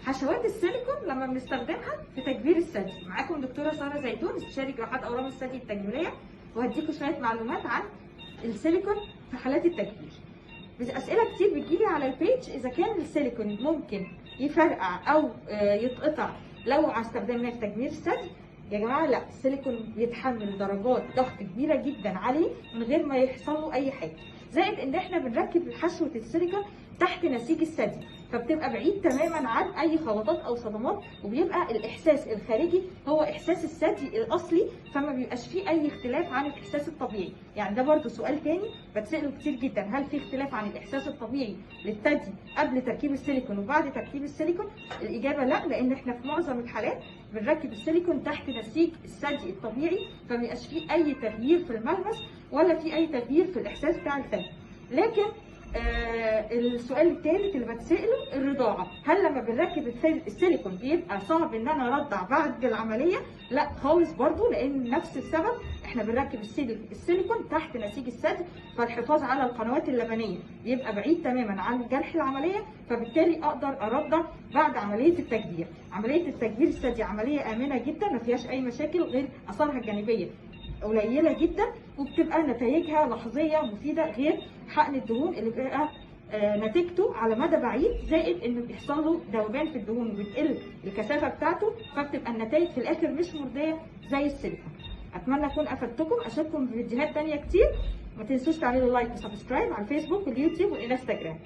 حشوات السيليكون لما بنستخدمها في تكبير الثدي. معاكم دكتوره ساره زيتون، استشاري جراحات اورام الثدي التجميليه، وهديكم شويه معلومات عن السيليكون في حالات التكبير. بس اسئله كتير بتجيلي على البيج اذا كان السيليكون ممكن يفرقع او يتقطع لو استخدمناه في تجميل الثدي. يا جماعه لا، السيليكون بيتحمل درجات ضغط كبيره جدا عليه من غير ما يحصل له اي حاجه. زائد ان احنا بنركب حشوه السيليكون تحت نسيج الثدي، فبتبقى بعيد تماما عن اي خبطات او صدمات، وبيبقى الاحساس الخارجي هو احساس الثدي الاصلي، فما بيبقاش فيه اي اختلاف عن الاحساس الطبيعي. يعني ده برضو سؤال تاني بتساله كتير جدا، هل في اختلاف عن الاحساس الطبيعي للثدي قبل تركيب السيليكون وبعد تركيب السيليكون؟ الاجابه لا، لان احنا في معظم الحالات بنركب السيليكون تحت نسيج الثدي الطبيعي، فما بيبقاش فيه اي تغيير في الملمس ولا في اي تغيير في الاحساس بتاع الثدي. لكن السؤال الثالث اللي بتسأله الرضاعة، هل لما بنركب السيليكون بيبقى صعب ان انا ارضع بعد العملية؟ لا خالص برضو، لان نفس السبب احنا بنركب السيليكون تحت نسيج الثدي، فالحفاظ على القنوات اللبنية بيبقى بعيد تماما عن جرح العملية، فبالتالي اقدر ارضع بعد عملية التكبير. عملية التكبير الثدي عملية آمنة جدا، ما فيهاش اي مشاكل غير اثارها الجانبية قليله جدا، وبتبقى نتائجها لحظيه مفيده، غير حقن الدهون اللي بيبقى نتيجته على مدى بعيد، زائد انه بيحصل له ذوبان في الدهون وبتقل الكثافه بتاعته، فبتبقى النتائج في الاخر مش مرضيه زي السيليكون. اتمنى اكون افدتكم، اشوفكم في فيديوهات تانيه كتير. ما تنسوش تعملوا لايك وسبسكرايب على الفيسبوك واليوتيوب والانستجرام.